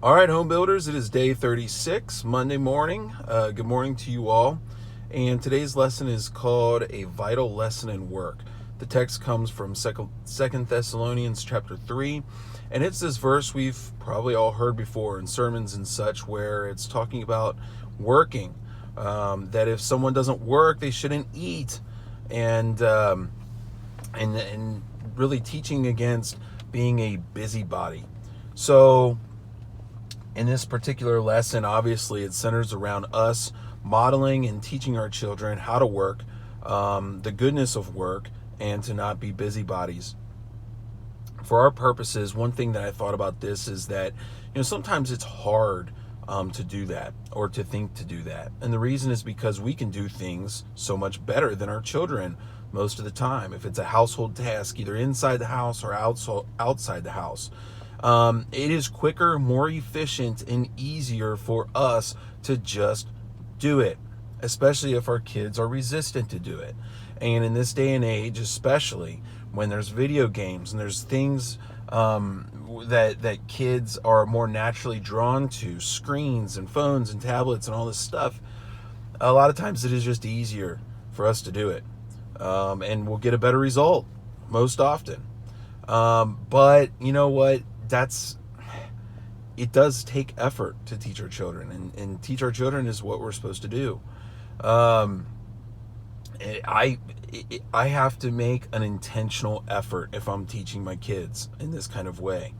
All right, home builders, it is day 36, Monday morning. Good morning to you all. And today's lesson is called A Vital Lesson in Work. The text comes from 2 Thessalonians chapter 3. And it's this verse we've probably all heard before in sermons and such, where it's talking about working. That if someone doesn't work, they shouldn't eat. And really teaching against being a busybody. So in this particular lesson, obviously, it centers around us modeling and teaching our children how to work, the goodness of work, and to not be busybodies. For our purposes, one thing that I thought about this is that, sometimes it's hard to do that or to think to do that. And the reason is because we can do things so much better than our children most of the time. If it's a household task, either inside the house or outside the house. It is quicker, more efficient, and easier for us to just do it, especially if our kids are resistant to do it. And in this day and age, especially when there's video games and there's things that kids are more naturally drawn to, screens and phones and tablets and all this stuff, a lot of times it is just easier for us to do it. And we'll get a better result most often. But you know what? It does take effort to teach our children, and teach our children is what we're supposed to do. I have to make an intentional effort if I'm teaching my kids in this kind of way.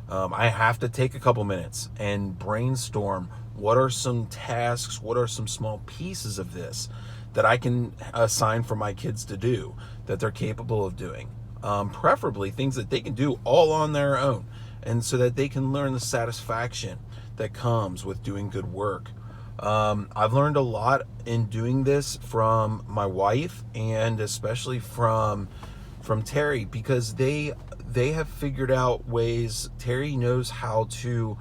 I have to take a couple minutes and brainstorm what are some tasks, what are some small pieces of this that I can assign for my kids to do, that they're capable of doing. Preferably things that they can do all on their own, and so that they can learn the satisfaction that comes with doing good work. I've learned a lot in doing this from my wife, and especially from Terry, because they have figured out ways. Terry knows how to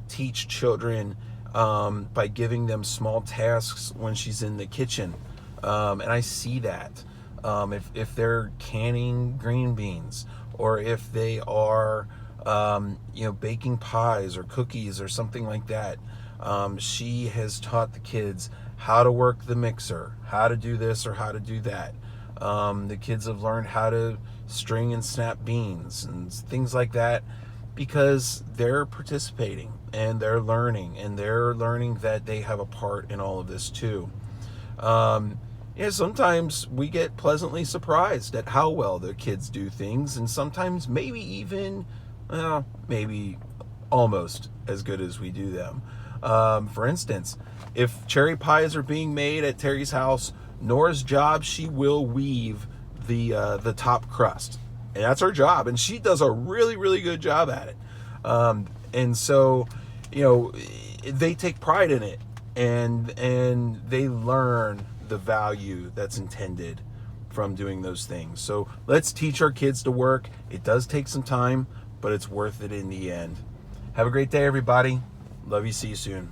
teach children by giving them small tasks when she's in the kitchen, and I see that. If they're canning green beans, or if they are baking pies or cookies or something like that, she has taught the kids how to work the mixer, how to do this or how to do that. The kids have learned how to string and snap beans and things like that, because they're participating and they're learning that they have a part in all of this too. Sometimes we get pleasantly surprised at how well the kids do things, and sometimes maybe even, maybe almost as good as we do them. For instance, if cherry pies are being made at Terry's house, Nora's job, she will weave the top crust, and that's her job, and she does a really, really good job at it. And so, they take pride in it, and they learn the value that's intended from doing those things. So let's teach our kids to work. It does take some time, but it's worth it in the end. Have a great day, everybody. Love you. See you soon.